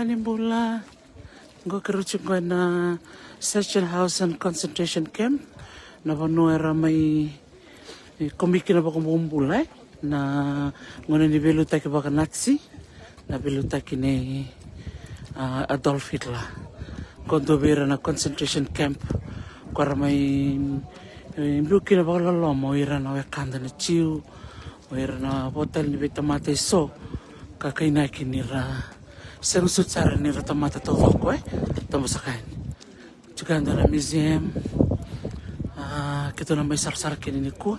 Nimbula. Go kerucuk ko na Session House and Concentration Camp. Na era may komiki na ba kumumbulay na ngona ni beluta ke baka Nazi na beluta kini Adolf Hitler. Kondo bera na concentration camp para may imbuki na baka lolomo ira na wakanda na chiu ira na hotel ni betamate so kakaina kinira Sang sutsara ni ratamata todo ko tamusakan. Chukanda na museum. Kita na may sarsar kini ko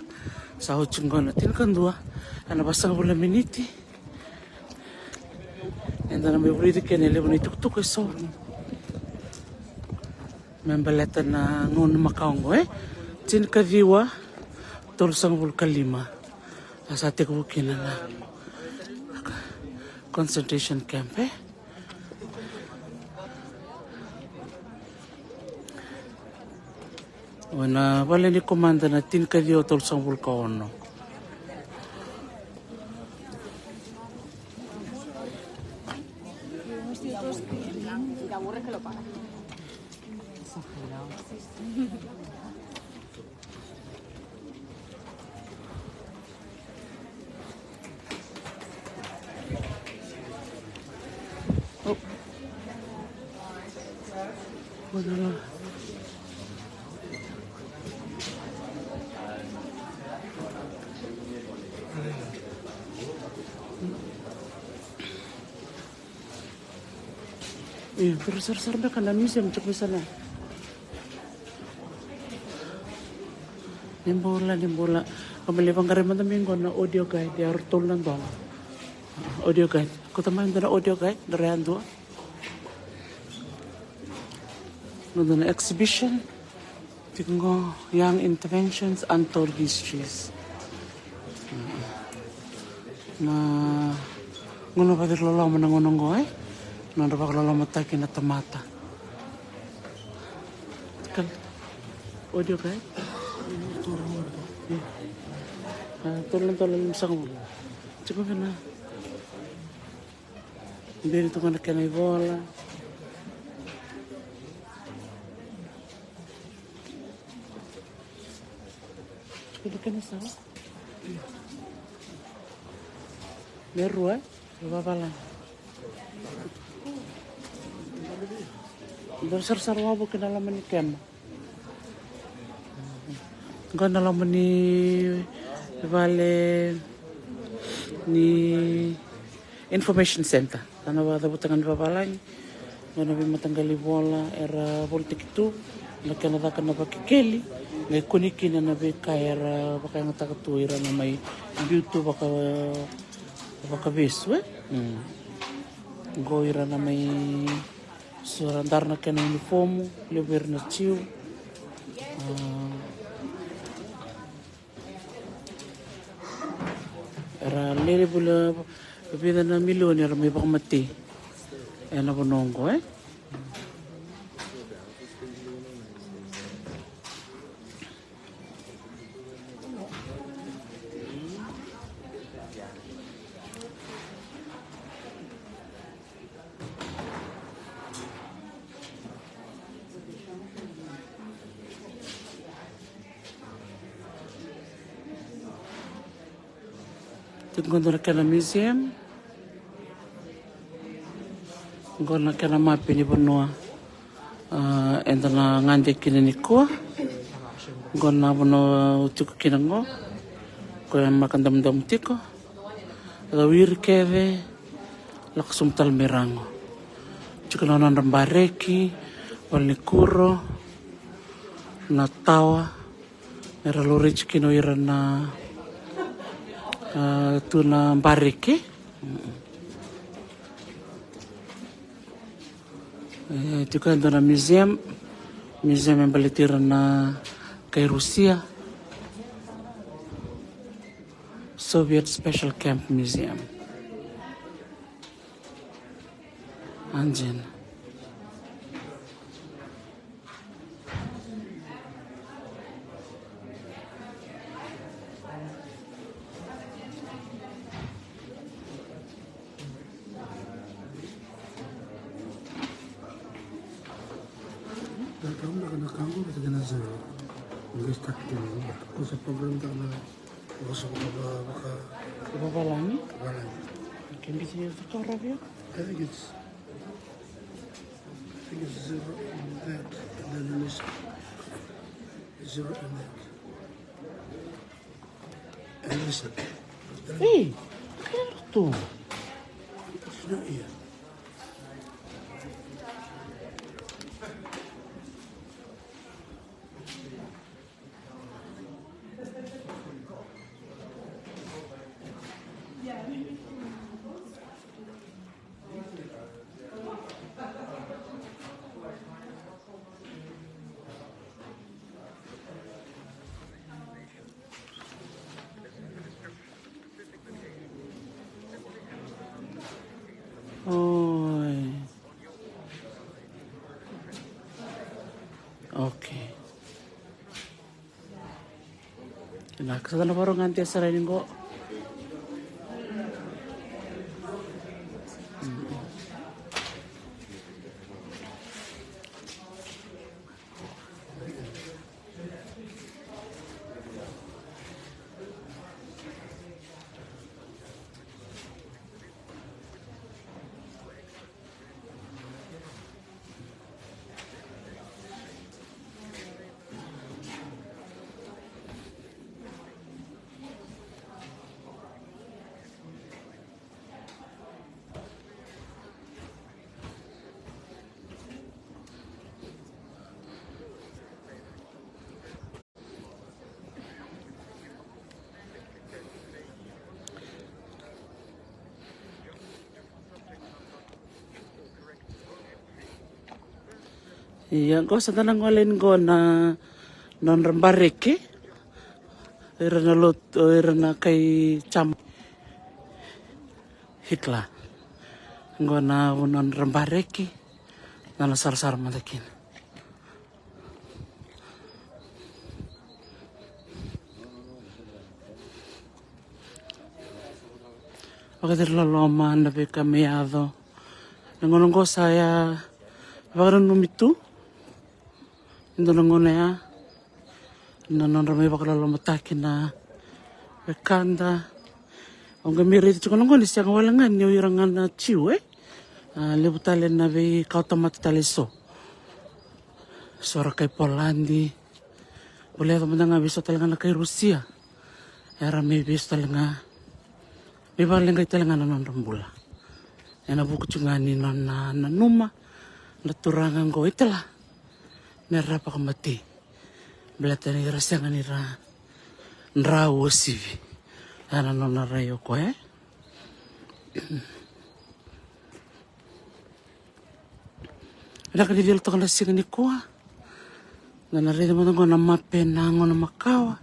sa huchungon natin kandua. Ano basta wala miniti. Enda na may buriti kini lebo ni tuktuk so. Membaleta na ngun makaongo Tin kadiwa tolsang vulkalima. Asate ko kina na concentration camp Wana wala ni komanda na tin kadiwa tolsang vulkaono. Besar-besar dah kan museum cek sana. Nimbola. Kembali pangkareman minggu na audio guide dia artol nang dong. Audio guide. Ko tamay na audio guide dari ando. Na exhibition. Tinggo young interventions untold histories. Ngono pa dir lolo manangonong ko Nanda bakal mataki na tamata. Kan audio guide. Tolong sang. Cukup na. Hindi ito ka nakanay bola. Cukup ka na sa. Meru Babalan. Bersar-sar wabo kinalaman ni Kem. Nalaman ni Vale ni Information Center. Tanah wada butangan babalan. Nabi matanggali bola era politik itu. Nakana na bakikeli. Ngay kuniki na nabi kaya era baka yung takatuira na may beauty baka beso Goira na may surandar na kena uniformu, leber na chiu. Era lele bula bebida na milyon era may baka mati. Na bonongo Tunggu na museum. Tunggu na mapi ni benua. Enda na ngande kini ni ko. Tunggu na benua utuk kinango. Ko yang makan dam tiko. Lawir keve laksum tal mirango. Tunggu na rambareki, walnikuro, na tawa. Era lorich kino ira na tuna bariki juga ada museum yang balitiran na kay Rusia Soviet Special Camp Museum Anjin. Kamu nak kena kamu kita kena zero. Enggak stuck tu. Kau problem tak nak. Kau sebab baka Apa lagi? balan. Can be here to cover you? I think it's zero in that and then this zero in that. And listen. Hey, kaya to? It's not here. Oi. Okay. Nah, kesana baru nganti asarain kok. Iya, kau sedang ngolin ko na non rembareke. Irana lot, irana kay cham hitla. Ngo na non rembareke. Na nasar-sar madakin. Pagkatir loloma na be kameado. Nangonong ko saya bakaran numitu. Indo nangone ya. Non ramai bakal lomatakin na bekanda. Ang gamiri itu kan ngonis yang walangan ni irangan na ciu lebutalen na be kautomat taleso. Suara kay Polandi. Boleh teman-teman bisa talengan kay Rusia. Era may bisa talengan. May balang kay talengan non rambula. Ena buku cungani non na numa. Naturangan ko itulah. Nera pa kamati. Belatan ni rasang nira. Nrawo sivi. Ana non narayo ko Ada kadidil to kana singa ni kuha. Na narito mo ko na mapenango na makawa.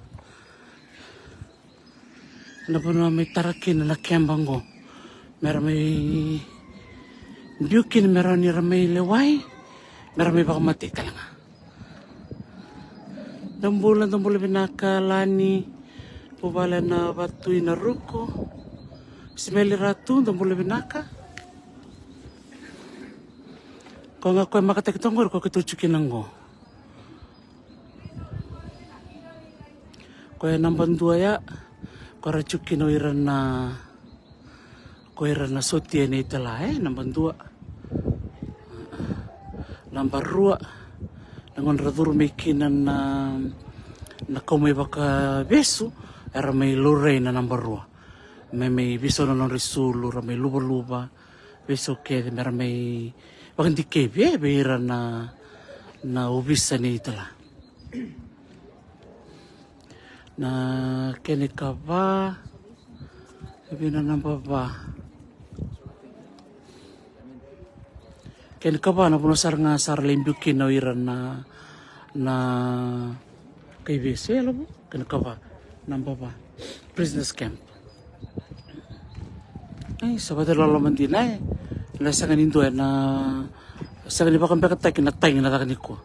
Na po na may tarakin na nakembang ko. Meron may dukin, meron ni ramay leway. Meron may baka mati ka lang. Dambulan binakalani. Pubala na batuy na ruko. Smeli ratu, dambulan binaka. Kung ako ay makatakitong ko, ako kituchukin ng ko. Kaya namban dua ya, kaya chukin o iran na sotia na itala namban dua. Namban rua, nangon raduro may kinan na kumay baka beso, era may luray na namban rua. May biso na nang risulu, may luba-luba, beso kaya, may bakit di kebe, bihira na ubisa ni itala. Na kini ka ba, sabi na ng baba. Kini ka ba, napunasar nga sarlimbukin na iran na KBC, alam mo? Kini ka ba, ng baba. Business camp. Ay, sabat lalaman din na sangan indo na sangan iba kan baka takin na takin na takin ko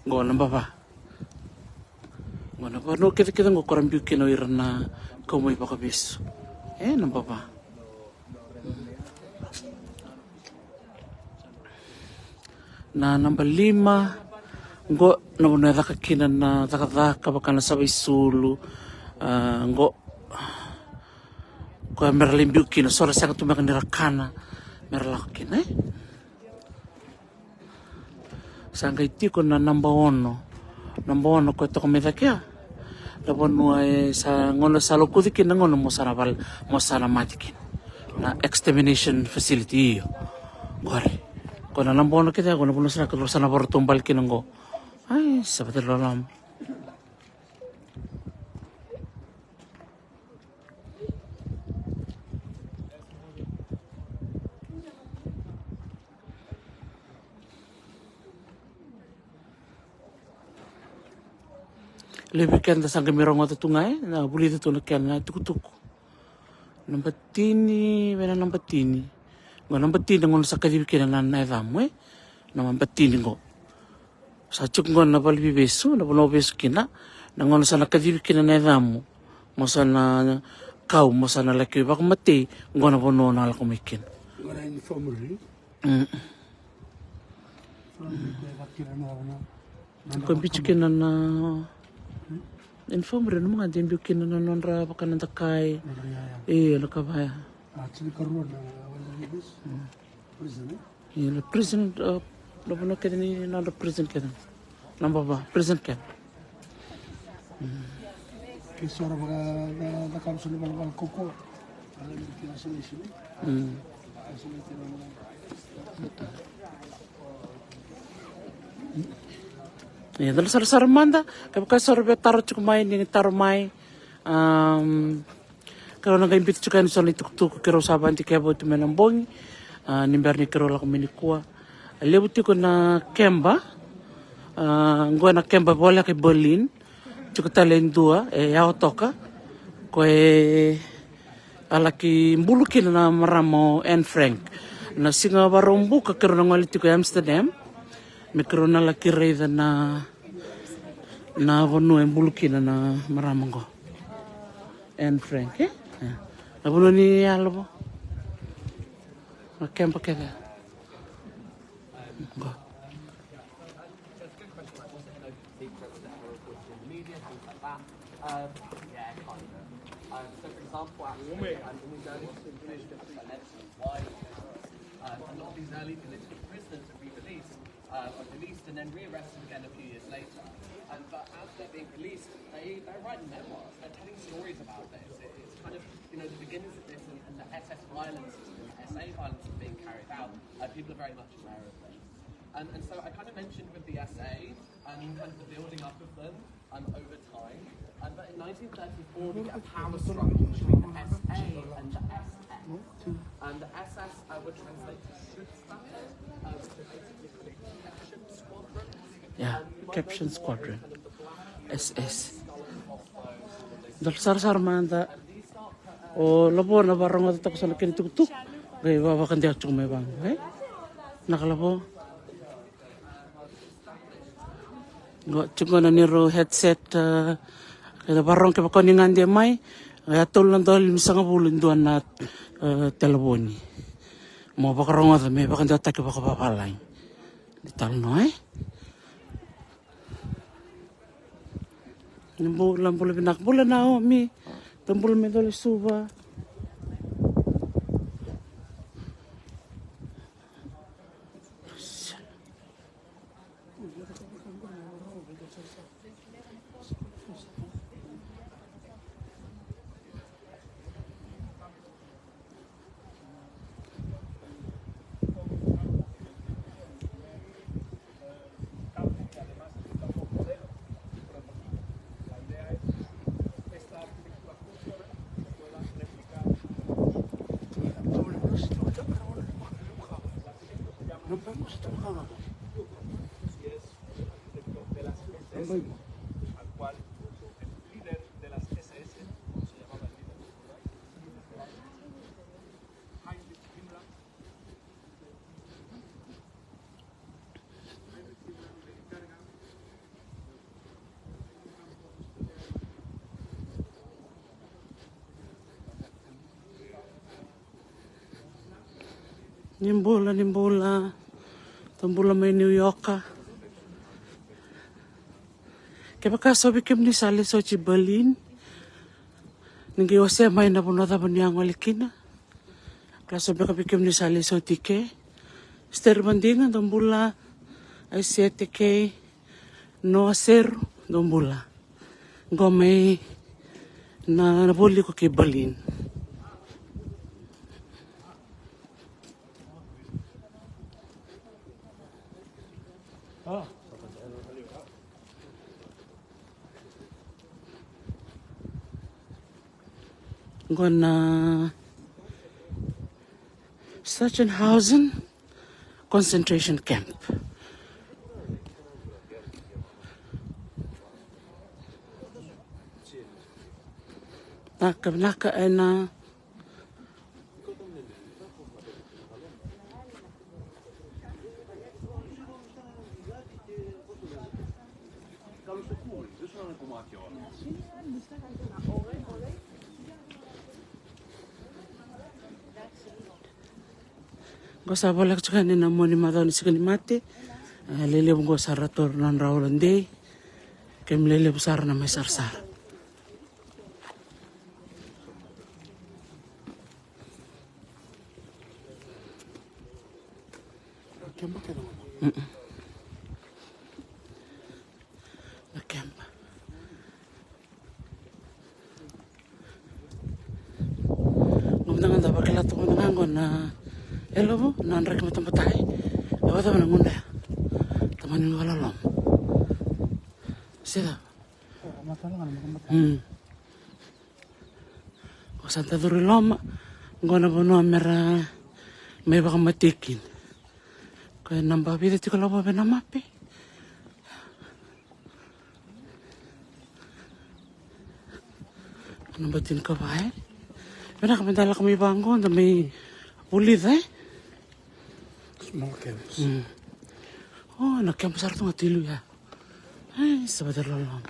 go na baba go na no kita kita go koram biu kino irna como iba ka beso na baba na namba 5 go na bona kina na taka baka na sabai sulu go ko merlin biu kino sora sanga tu makan rakana merlak kina sanga itiko na namba 1 ko to komeda kia la bonua sa ngono sa lokudi kina ngono mo sana matikin na extermination facility gore ko na namba 1 kita ko na puno sana ko sana bortombal kina ngo ay sabater lalam lebih kan ta sangka mirong atau tungai na buli tu na kan na tukutuk nambatini bena nambatini ngo nambatini ngo sa kadi bikin na na damwe na nambatini ngo sa chuk ngo na bali besu na bono besu kina na ngo sa na kadi bikin na damu mo sa na kau mo sa na laki ba kumati ngo na bono na la kumikin Ngora infirmary. Ko bichikin na infirmary no mga din bikin na nonra baka nang takay lakabaya Actually karon na wala bis. Prison. La prison lo bono kede ni na prison kede namba ba prison kede Kaya mga nakamsun ng mga koko. Alam mo kaya sa issue. Ya, dalam sar manda, kapag sorbe taro cukumay ni taro mai, kalau naga impit cukai ni soni tuk kero saban ti kebo tu menambong, nimber ni kero la kumini kuah, lebuti ko na kemba, gua na kemba bola ke Berlin, cukai talen dua, yao toka, alaki mbulukin na maramo Anne Frank, na singa barombu ka kero na ngaliti ko Amsterdam. Mikro na laki reida na vonu embulukin na maramang ko and Frank na vonu ni alobo na kempa keda go are released and then rearrested again a few years later. But as they're being released, they're writing memoirs. They're telling stories about this. It's kind of, the beginnings of this and the SS violence and the SA violence that's being carried out. People are very much aware of this. And so I kind of mentioned with the SA and kind of the building up of them over time. But in 1934, we get a power struggle between the SA and the SS. And the SS would translate to Schutzstaffel, which is basically Caption Squadron. Yeah, Caption Squadron. SS. Sar manda. O labo na barang at ako sa lakin tuk. Kaya babakan di ako may bang. Nakalabo. Chungo na niro headset. Kaya barang kaya pakuningan di may. Kaya tulang dahil misang bulun doon na telefoni. Mau bakarong at may bakan di ako papapalay. Di talo no Lampu lebih nak bulan na mi. Tempul mi dole suba. Nimbula. Tambula may New York. Kaya sabi kem ni sali so ci Berlin. Ningi wase may na puno tapon niya ang walikina. Kaya sabi kem ni sali so tike. Ster bandingan tambula ay 7K no aser tambula. Gomay na nabuli ko kay Berlin. Gonna Sachsenhausen concentration camp. Naka na Gosa bolak juga ni namo ni mata ni sekali mati. Lele bungo sarator nan raulande. Kem lele besar nama sar. Nakemba. Ngomong dapat kelat ngomong na. Hello bu, nan rek ma tempat ay. Dapat apa ngunda? Tamanin wala lom. Sida. Masalah kan O santa duri lom. Ngona bono mera may baka matikin. Kaya namba bida ti ko labo be namapi. Nambatin ka ba eh? Pero kamedala kami bangko, may pulit eh. small camps. Oh, nagkamp besar tu ngatilu ya. Sebentar lolong.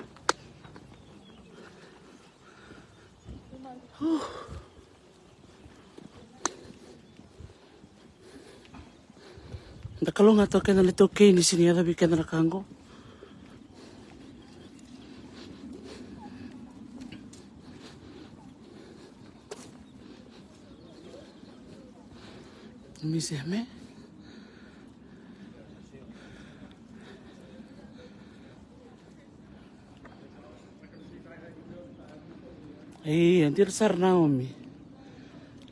Nda kalau nggak tahu kena leto ke di sini ada bikin rakanggo. Miseme. Antir sar Naomi.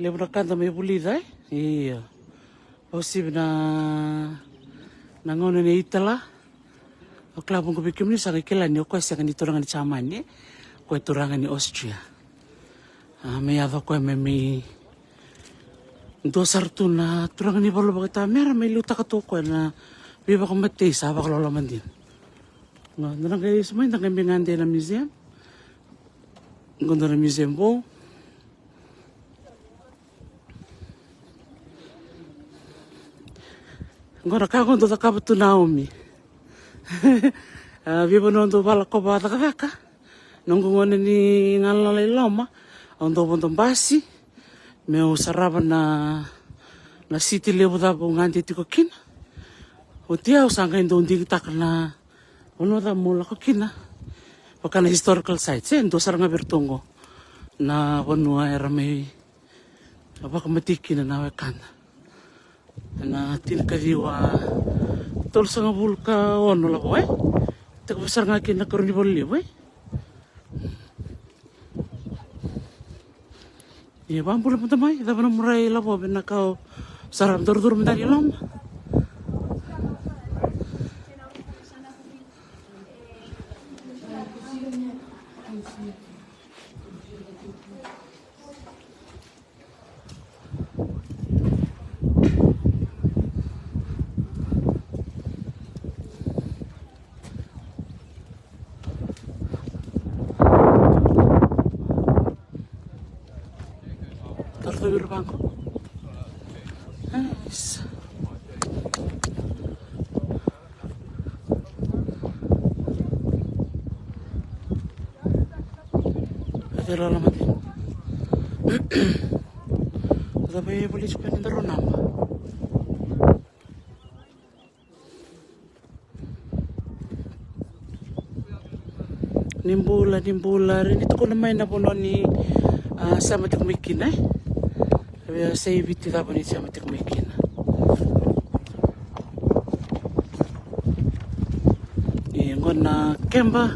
Lembra canta may pulida eh? Posible na ngono ni Itala. O klabong ko bikim ni sa kailan ni ko sa kanito nga ni chaman ni ko turangan ni Austria. May ado ko may dosar tu na turangan ni balo bakita mera may luta ka to ko na biba ko matay sa baka lolaman din. No, nang kay sumay nang kembingan din na museum. Ganda na museum po. Ngora kako ndo takaba tu Naomi. Vivo nondo bala ko ba takaka. Nongo ngone ni ngala loma. Ondo bondo basi. Me usaraba na city level da ngante tiko kina. O tia usanga ndo ndi tak na ono da mola ko kina. Pakana historical sites ndo saranga bertongo. Na bonua era me apa kamatikin na wakana. Na tinakadiwa tol sa nga bulka ono la boy. Tagbasar nga kin na karuni bolli boy. Iya bang boleh pun tamai, tapi nak murai la boy na kau saram dur mendari lom. Tertutur bangko. Nice. Ada lama din. Tapi boleh cuba ni terus nambah. Nimbula rini tuko na may napuno ni sama tikumikina sa ibiti tapo ni sama tikumikina. Ingon na kemba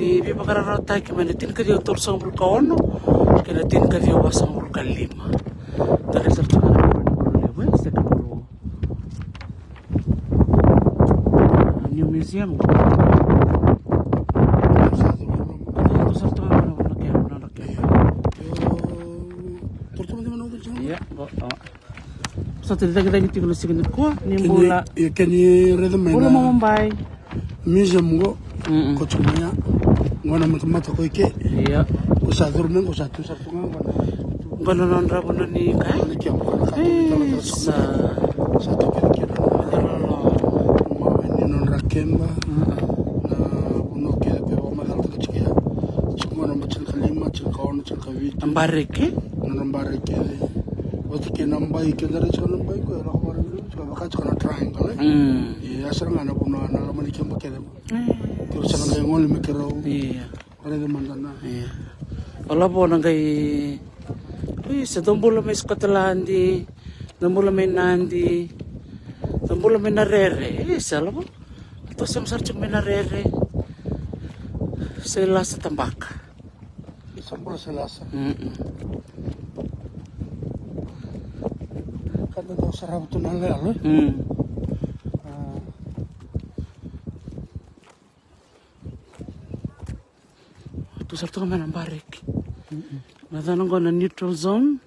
ni bibakararata kimanitin ka diyo torsang bulkaono kinatin ka diyo wasang bulkalima. Dahil sa tanga na lewe sa kapuro new museum. So tidak kita ini tinggal segini ko ni bola. Can you read the Bola mau Mumbai. Museum go. Ko chumaya. Ngona mata ko ike. Iya. Ko sa durmen ko sa tu sa tunga ngona. Ngona non rabuno ni kai. Ni kiam ko sa tu ke ni non rakemba. Na uno ke pe o madal ta chikia. Chumona machin kalima chin kaon chin kawit. Ambareke. Nambareke. Waktu kita nambai kita dari sana nambai ko era ko rin so baka kana triangle ya sarang ana puno ana lamani kemba kere ko sana ngai ngol me kero iya ada demandana iya wala po nang kay sa tombolo may Scotland tombolo may Nandi tombolo may Narere sala po to sam sarchuk may Narere sila sa Tambaka sambol selasa kada daw sarap to nalalo tu sartu kama nambarek madana ngona neutral zone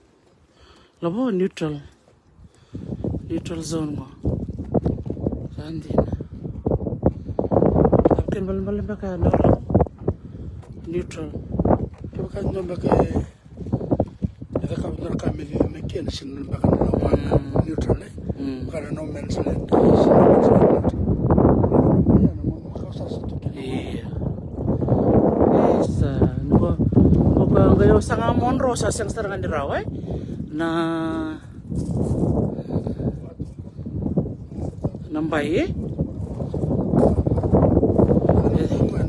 labo neutral zone go sandina tapken bal baka no neutral ko ka no baka ada ka benar kami di mekian sin baka no neutral kana no mention ngayon sa nga Monro sa siyang sarangan ni Raway na nambay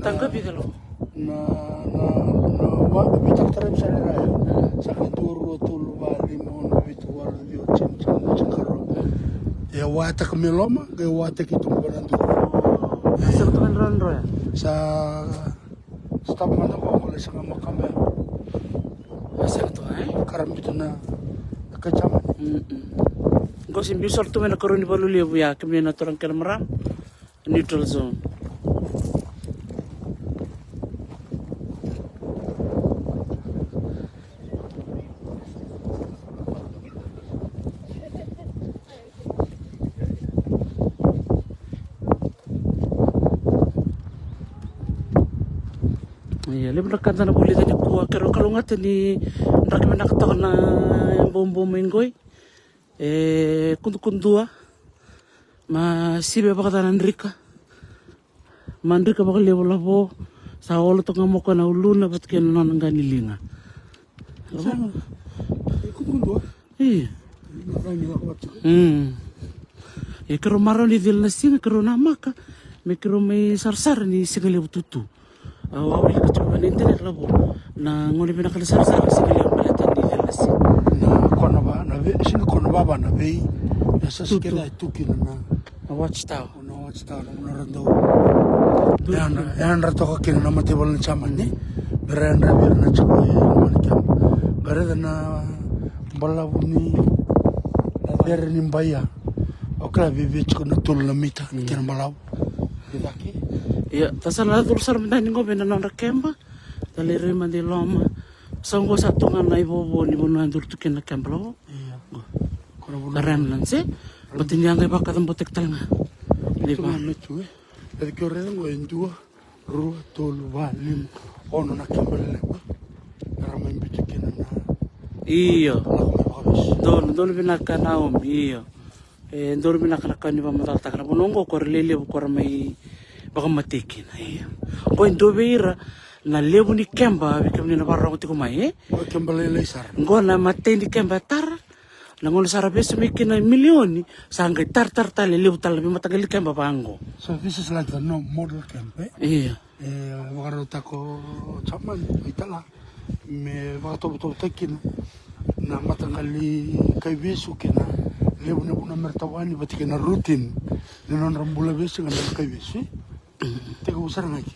tanggap itu loh na wa bitak tarim sa nila sa kituro tulwa limon bituwar dio chin karo ya wata kamiloma ke wata kitong banando sa tuan Ronro ya sa stop mana ko wala sa makame sa to karam bito na kacaman Gos imbisor tu mena koroni balu lebu ya kemena torang kelmaram neutral zone. Iya, lebu nak kata na boleh tadi kuah kalau ngat ni nak menaktak na bom menggoy. Kundua ma sibe bakata Enrica mandrika bakal level labo sa olo to ngamo kana uluna bat ken non ngani linga kundua kero maro ni dil nasinga kero namaka me kero me sarsar ni sigale bututu awali ka coba ni internet labo na ngoni bina kala sarsar sigale balatan ni dil nasin na kona ba na ve sino kona baba na ve esa skela tuki na watch tower na rando yan rato ko kin na matibol na chaman ni beran rabi na choy man kyam bare na bala ni na der ni mbaya okra bibi chko na tul na mita kin balaw didaki ya tasala tul sar mendani ngobe na non rakemba dali rima di loma sanggo satu ngana ibobo ni bono andur tukin na kemblo iya karen lanse batin yang ba ka tambo tektal nga di ba no tu e che ore ngo indua ru tol valim ono na kembele rama imbitikina na iyo don binaka naom iyo don binaka na kanyo ba matal takra bonongo ko relele ko may baka matikin iyo ko indobira na lebu ni kemba bikam ni na barang ti kumai kembele lesar ngona matay ni kemba tar na ngono sarabe sumikin na milioni sangay tar tale lebu talabi matagal kemba bango so this is like the no model camp iya Wakarota ko chaman itala me wakatobuto tekina na matangali kay besu kena lebu na buna mertawani bati kena rutin non rambula besu ngana kay besu teka usar ngaki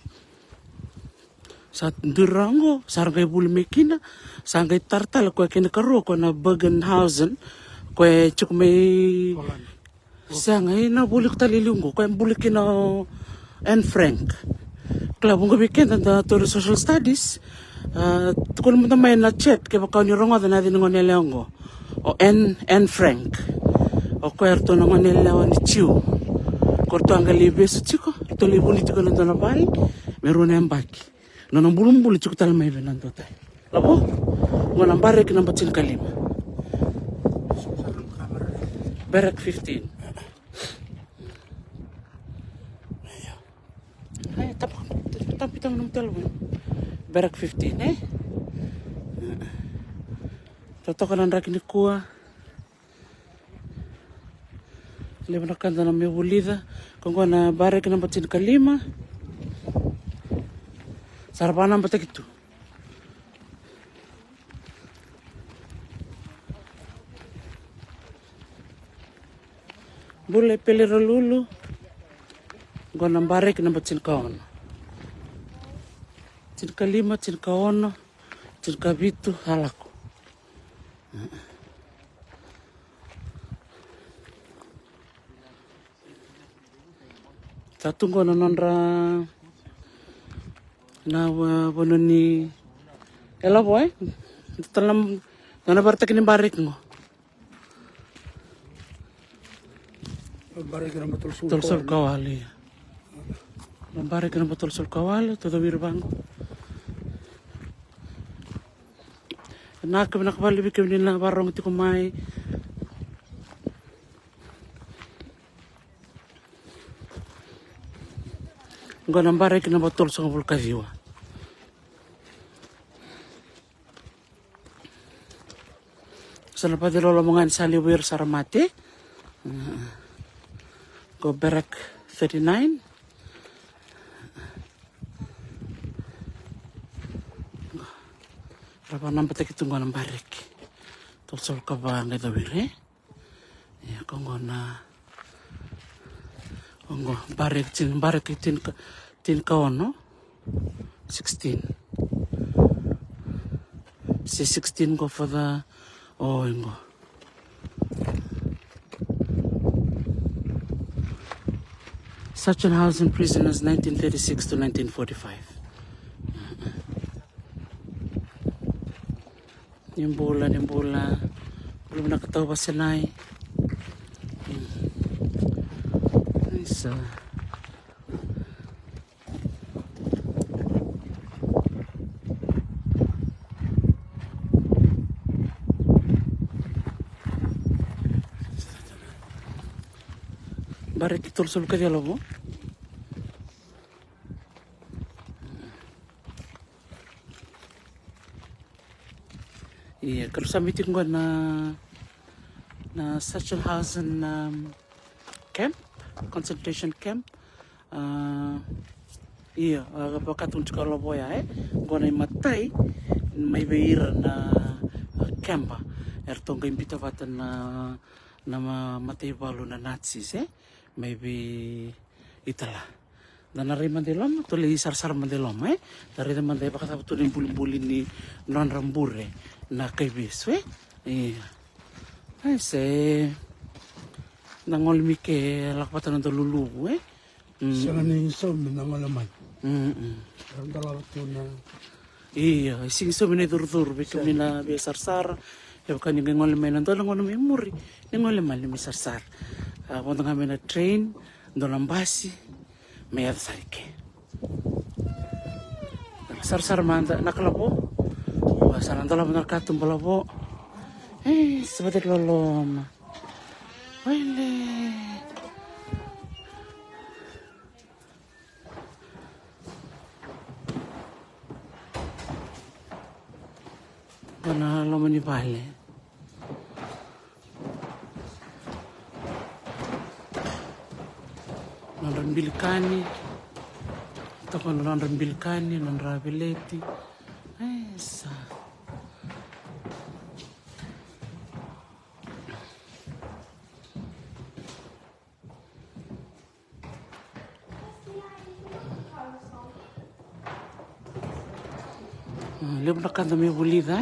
sa durango sargai bulu mekina sangai tartal ko kene karo ko na Bergenhausen ko chukmei sangai na bulik talilungo ko bulik na Anne Frank klabung ko bikin tanda to social studies tukul mo tamay na chat kaya baka nirongo na natin ng nileongo o Anne Frank o kwerto ng nileon ni Chiu korto ang galibes chiko to libuni chiko na bali meron na baki no nang bulum-bulu chiko tal may benando tay labo ngonang barek ng batsil kalima Barak 15 ay tapi tang nung talon Barak 15 totokan ang rakin kuha leban na kanda na may bulida kung na barek ng batsil kalima sarapan ang batak ito bule pelero lulu kung na barek ng batsil kaon til kalima til kaono til kabitu halako tatunggo na nonra na bono ni ela boy talam na barta kini barik mo barek na betul sol kawali barik na betul sol kawali todo birbang nak nakabali bikin nila barong ti kumay ngonang barik na betul sa bulkaviwa sa pa di lolo mga saliwir saramate go Barak 39 Rapa nampak kita ngonang barik tolsol kabang itu wire ya kongona ongo barik tin kaono 16 si 16 go for the ingo Sachsenhausen prisoners 1936 to 1945 yung bola belum nakatawa pa sinay isa barik itulsul ka diya lobo iya kalau sampai tinggal na Sachsenhausen camp concentration camp iya bakatun kalau boya gona matai may beir na camp ertong ga imbita vatan na matay balo na Nazis maybe itala dan nari mandelom tuli sar mandelom dari mandai bakata tulin bulin ni non rambure na kay bis iya ay se nangol mi ke lakpatan ng lulu sa ni so nangolaman ang dalawa to na iya sing so ni dur bikin na besar ya kan yung ngol men ando ngol memori ngol man ni sar wong nga na train dolang basi may sarike sar manda nakalabo basaran dalam narkatum balabo sebagai lolom wele kana lomo ni bale Bilikani toko na rambilkani na rabileti. Esa. Lembro na kanta may bulida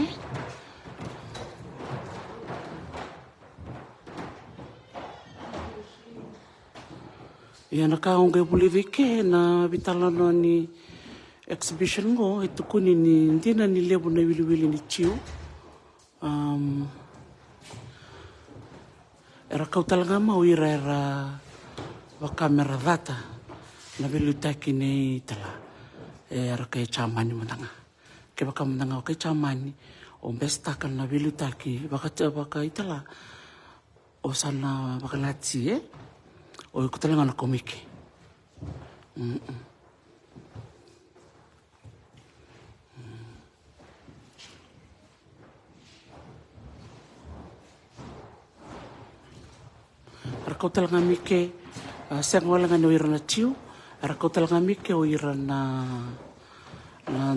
Ia nakaong kay bulida ke na bitalano ni exhibition ngo ito kunin ni hindi na nilebo na wili-wili ni Chiu. Era kau talaga mauira era wa kamera data na bilutaki ni tala era kay chamani mananga. Ke baka mnanga kay chamani o bestakan na bilutaki baka itala o sana baka latsi o ikutalanga na komiki. Rakau talanga mike siang wala nga ira na Chiu rakau talanga mike o ira na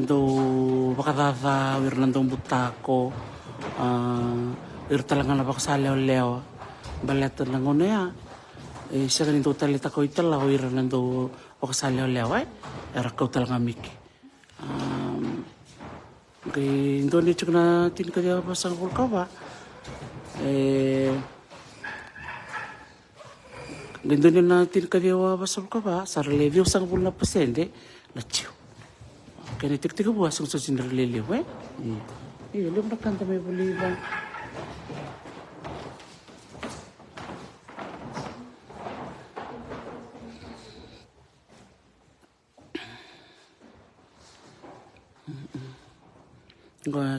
do bakadada ira na do butako ira talanga na bakasale o leo baleta na ngonea siya ganito talita ko itala o ira na do bakasale o leo rakau talanga mike kay ndo ni chuk na tinkadya pasang kulkawa Gendo ni natin kadiwa basal ka ba sa relevio sang pula pasende na Chiu. Kaya tik-tik buwas ang susin relevio lum na kanta may buliba.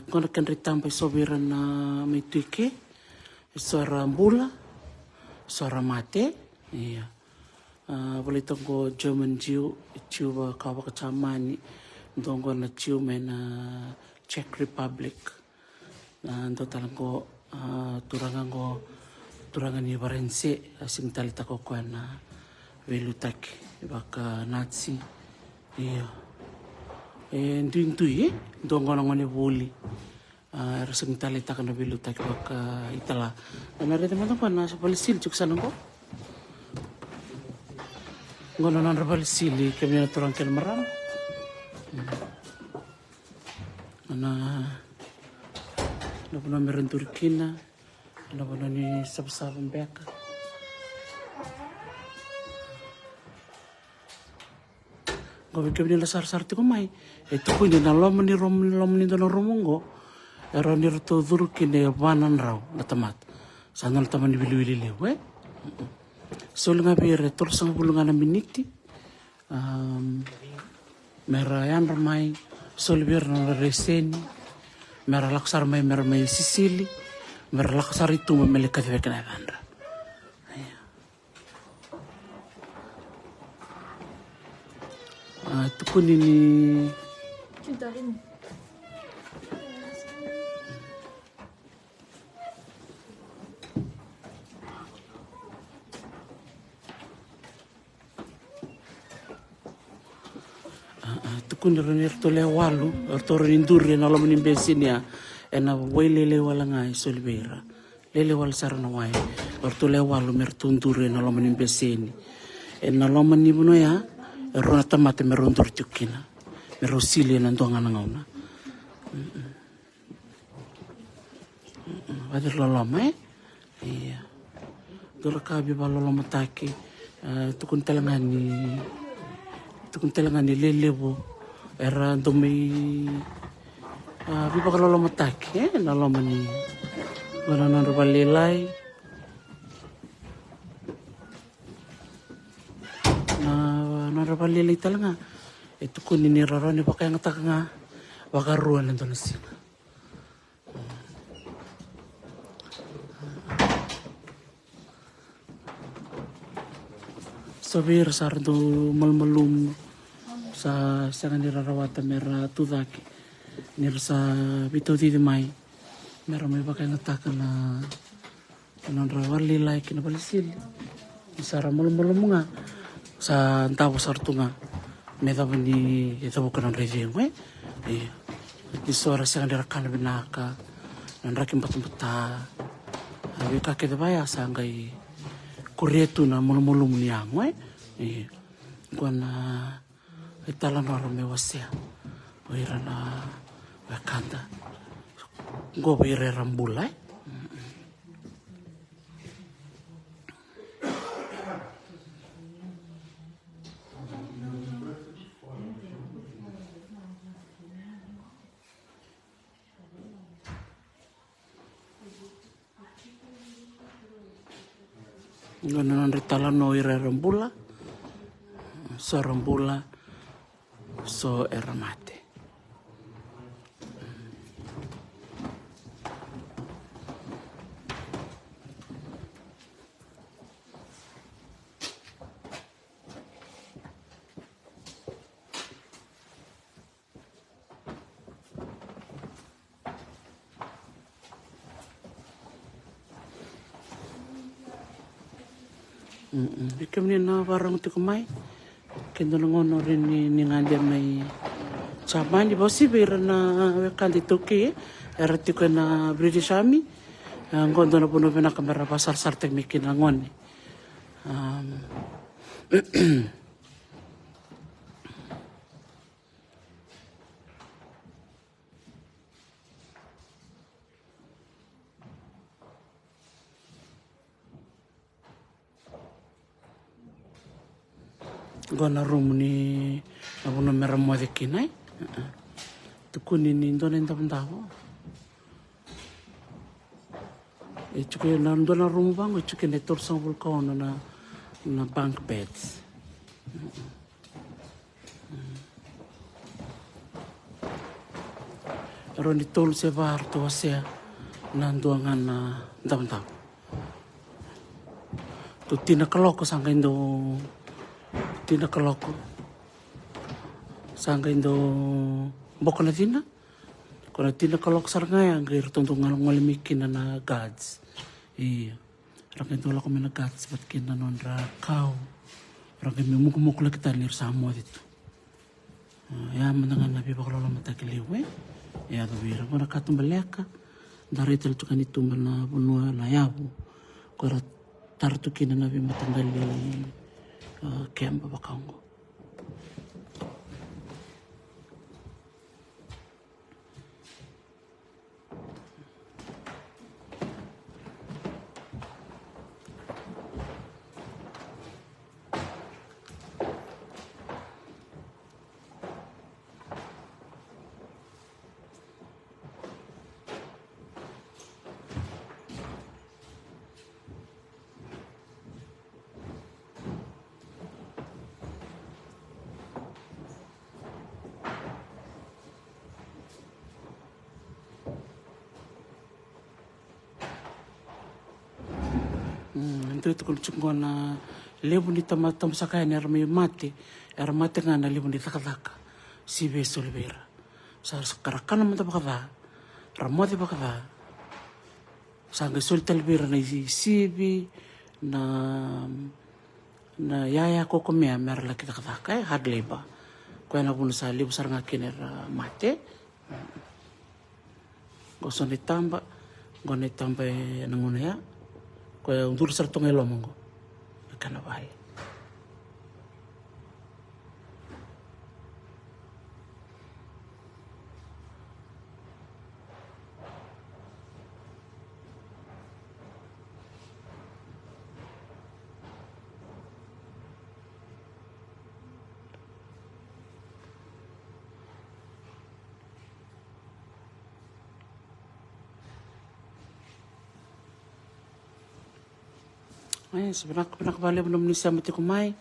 Kung nakanritang pa sobiran na may tuike, suara bula, suara mate. Iya. Boleh tunggu German Jew kawa kecamani tunggu na Jew mena Czech Republic. Ando talangko turangan ni Varense asing talita ko na velutak baka Nazi. Iya. Ndui tunggu nangone boli. Rasing talita kana velutak baka itala. Nanare teman-teman na sa Palestina cuk sanangko. Ngono nan rabal sili kami na turang ken maram. Ana meron Turkina, ana ni sabsabang beka. Gobi kami na sar-sar ti kumay. Ito ko ni nalom ni dono romongo. Era ni to Turkina banan raw na tamat. Sana na taman ni wili-wili lewe. So nga pire terus ang bulungan na miniti. Merayan ramay solver na reseni. Mera laksar may Sicily. Mera laksar itu memiliki kena bandra. Itu pun ini. Tukun ronir tole walu ortoro indurre na lo mnin besinia ena wele wala ngai solvera lele wal sarna wai ortole walu mertundurre na lo mnin beseni ena lo mnin buno ya rona tamate merondur tukina merosili na ndonga na ngauna wadir lo lama iya dorakabi balolo mataki tukun telangani lelewo era domi bipa kalau mataki na lo mani wala na rubalilay na rubalilay talaga ito ko niniraro ni pa kaya nga taka nga wakaruan nandun na sila sabir sardo malmalum sa nirarawata mera tudaki nir sa bito di mai mera may bakay nataka na rawali like na balisil isara malum nga sa tawo sarto nga me dava ni e tava kana revengo ni sora sa ndera kana binaka na raki mbata ave ka ke vai asa ngai kuretu na molo muni ango kona e tala no me wasea o ira na wakanda go ira rambula Ngana tala no ira rambula so rambula so era mate Ika mni na warang tiko mai kendo ngono rin ni ngande mai chamani bosi bira na wekandi toki era tiko na British Army ngondo na puno pina kamera pasar sartek mikin ngoni gona room ni abono mera mo de kinai tukuni ni ndona ndabandavo e chuke na ndona room bango chuke ne torso vulcano na bunk beds roni tol se var to se na ndoanga na ndabandavo tutina kaloko sanga indo tina kaloko sanga indo boko na tina kona tina kaloko saranga yang gir tonto ngalong mikina na gods raka indo lako mina gods bat kina non ra kau raka mi muku la kita lir samo dito ya mandangan nabi bakalolo matakiliwe ya dubira kona katumbaleka dari tel tukani tumana bunua la yabu kora tartu kina nabi matanggali Kemba bakango. Itu kalau cuma na lebu ni tam sakai ni armai mati ngana lebu ni takataka si beso lebera sa karakan mata bakada ramode bakada sangga solta lebera na sibi na yaya koko mea mer la kita takataka hard labor ko na pun sa lebu saranga kiner mate gosone tamba gone tamba nanguna ya kaya undur sarto ngelo mongo kana vai sebenarnya balik belum nisa mati kumai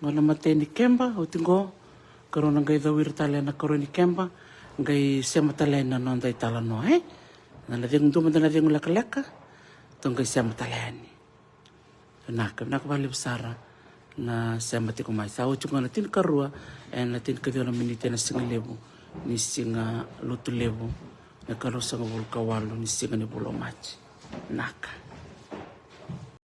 ngono mate ni kemba o tingo korona ngai dawir tale na koroni kemba ngai sema tale na non dai tala no na la ding tu mata na ding laka to ngai sema tale ni na balik besar na sema mati kumai sa o chunga na tin karua na tin ka na minite na singa lebu ni singa lutu lebu na karo sa ngol kawalu ni singa ni bulo machi naka